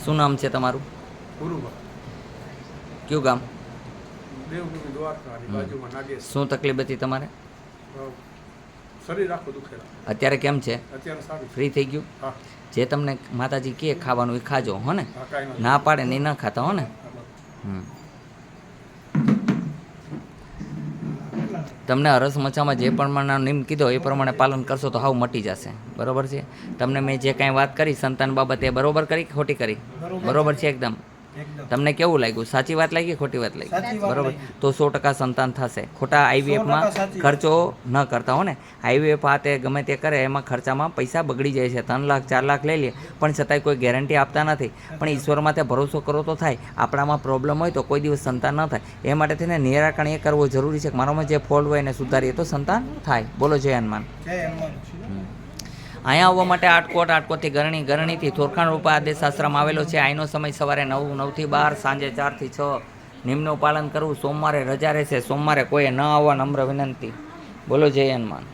શું નામ છે તમારું? ગુરુબા કયું ગામ? દેવભૂમિ દ્વારકાની બાજુમાં નાગેશ. શું તકલીફ હતી તમારે? શરીર આખું દુખેલા. અત્યારે કેમ છે? અત્યારે સારું છે. ફ્રી થઈ ગયું? હા જે તમને માતાજી કહે ખાવાનું એ ખાજો હો ને, હા કાંઈ ના પાડે ને એ ના ખાતા હો ને. તમને અરસ મચામાં જે પ્રમાણે નિયમ કીધો એ પ્રમાણે પાલન કરશો તો હાવ મટી જશે. બરોબર છે? તમને મેં જે કાંઈ વાત કરી સંતાન બાબતે બરોબર કરી કે ખોટી કરી? બરોબર છે એકદમ. તમને કેવું લાગ્યું? સાચી વાત લાગી ખોટી વાત લાગી? બરોબર. તો 100% સંતાન થશે. ખોટા આઈવીએફમાં ખર્ચો ન કરતા હો ને. આઈવીએફ આ તે ગમે તે કરે એમાં ખર્ચામાં પૈસા બગડી જાય છે. 3 લાખ 4 લાખ લઈ લે પણ છતાંય કોઈ ગેરંટી આપતા નથી. પણ ઈશ્વરમાં તે ભરોસો કરો તો થાય. આપણામાં પ્રોબ્લેમ હોય તો કોઈ દિવસ સંતાન ન થાય. એ માટે થઈને નિરાકરણ એ કરવું જરૂરી છે કે મારામાં જે ફોલ્ટ હોય એને સુધારીએ તો સંતાન થાય. બોલો જય હનુમાન. અહીંયા આવવા માટે આટકોટથી ગરણીથી થોરખાણ રૂપા આદેશ આશ્રમ આવેલો છે. અહીંનો સમય સવારે 9 થી 12, સાંજે 4 થી 6. નિયમનું પાલન કરવું. સોમવારે રજા રહેશે. સોમવારે કોઈએ ન આવવા નમ્ર વિનંતી. બોલો જય હનુમાન.